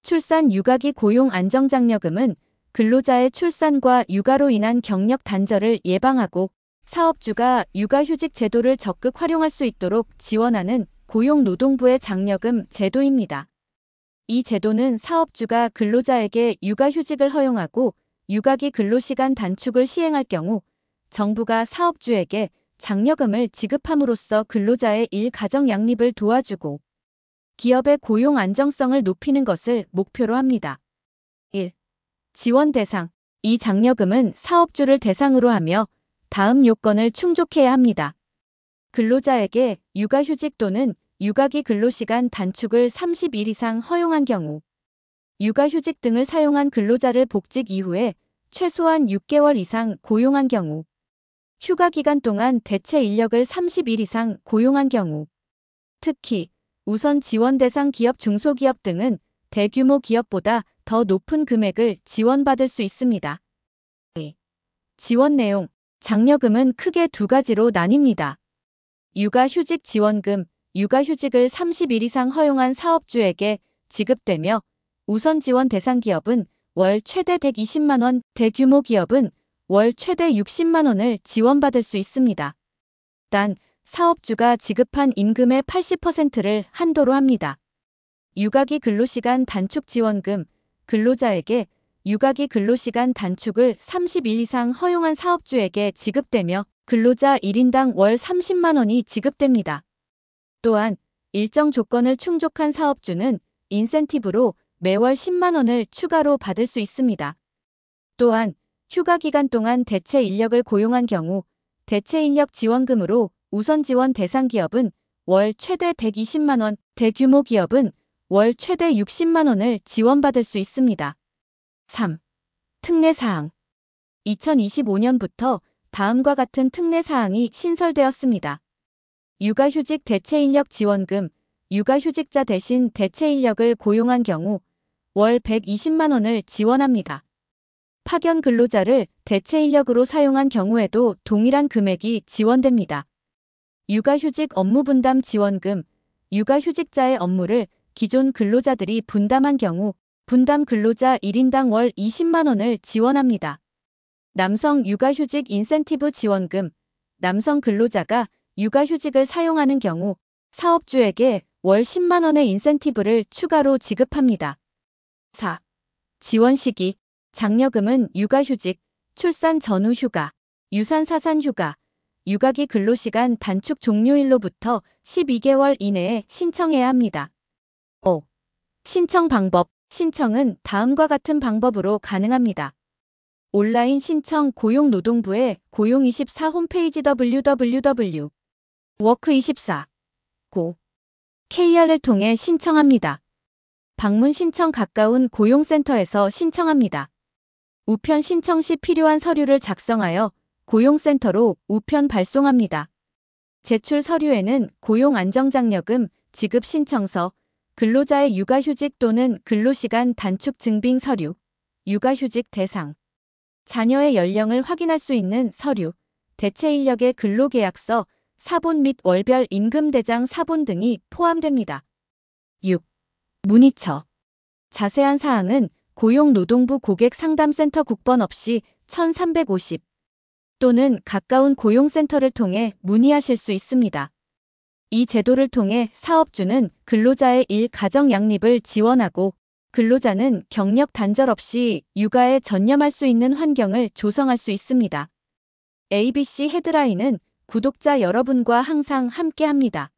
출산 육아기 고용 안정장려금은 근로자의 출산과 육아로 인한 경력 단절을 예방하고 사업주가 육아휴직 제도를 적극 활용할 수 있도록 지원하는 고용노동부의 장려금 제도입니다. 이 제도는 사업주가 근로자에게 육아휴직을 허용하고 육아기 근로시간 단축을 시행할 경우 정부가 사업주에게 장려금을 지급함으로써 근로자의 일가정 양립을 도와주고 기업의 고용 안정성을 높이는 것을 목표로 합니다. 1. 지원 대상. 이 장려금은 사업주를 대상으로 하며 다음 요건을 충족해야 합니다. 근로자에게 육아휴직 또는 육아기 근로시간 단축을 30일 이상 허용한 경우, 육아휴직 등을 사용한 근로자를 복직 이후에 최소한 6개월 이상 고용한 경우, 휴가 기간 동안 대체 인력을 30일 이상 고용한 경우, 특히 우선 지원 대상 기업 중소기업 등은 대규모 기업보다 더 높은 금액을 지원받을 수 있습니다. 지원 내용. 장려금은 크게 두 가지로 나뉩니다. 육아휴직 지원금. 육아휴직을 30일 이상 허용한 사업주에게 지급되며 우선 지원 대상 기업은 월 최대 120만 원, 대규모 기업은 월 최대 60만 원을 지원받을 수 있습니다. 단, 사업주가 지급한 임금의 80%를 한도로 합니다. 육아기 근로시간 단축 지원금. 근로자에게 육아기 근로시간 단축을 30일 이상 허용한 사업주에게 지급되며 근로자 1인당 월 30만 원이 지급됩니다. 또한 일정 조건을 충족한 사업주는 인센티브로 매월 10만 원을 추가로 받을 수 있습니다. 또한 휴가 기간 동안 대체 인력을 고용한 경우 대체 인력 지원금으로 우선 지원 대상 기업은 월 최대 120만 원, 대규모 기업은 월 최대 60만 원을 지원받을 수 있습니다. 3. 특례사항. 2025년부터 다음과 같은 특례사항이 신설되었습니다. 육아휴직 대체인력 지원금. 육아휴직자 대신 대체인력을 고용한 경우 월 120만 원을 지원합니다. 파견 근로자를 대체인력으로 사용한 경우에도 동일한 금액이 지원됩니다. 육아휴직 업무분담 지원금. 육아휴직자의 업무를 기존 근로자들이 분담한 경우 분담 근로자 1인당 월 20만 원을 지원합니다. 남성 육아휴직 인센티브 지원금. 남성 근로자가 육아휴직을 사용하는 경우 사업주에게 월 10만 원의 인센티브를 추가로 지급합니다. 4. 지원 시기. 장려금은 육아휴직, 출산 전후 휴가, 유산사산 휴가, 육아기 근로시간 단축 종료일로부터 12개월 이내에 신청해야 합니다. 5. 신청 방법. 신청은 다음과 같은 방법으로 가능합니다. 온라인 신청. 고용노동부의 고용24 홈페이지 www.work24 KR을 통해 신청합니다. 방문 신청. 가까운 고용센터에서 신청합니다. 우편 신청 시 필요한 서류를 작성하여 고용센터로 우편 발송합니다. 제출 서류에는 고용안정장려금 지급 신청서, 근로자의 육아휴직 또는 근로시간 단축 증빙 서류, 육아휴직 대상, 자녀의 연령을 확인할 수 있는 서류, 대체인력의 근로계약서, 사본 및 월별 임금대장 사본 등이 포함됩니다. 6. 문의처. 자세한 사항은 고용노동부 고객상담센터 국번 없이 1350 또는 가까운 고용센터를 통해 문의하실 수 있습니다. 이 제도를 통해 사업주는 근로자의 일가정 양립을 지원하고 근로자는 경력 단절 없이 육아에 전념할 수 있는 환경을 조성할 수 있습니다. ABC 헤드라인은 구독자 여러분과 항상 함께합니다.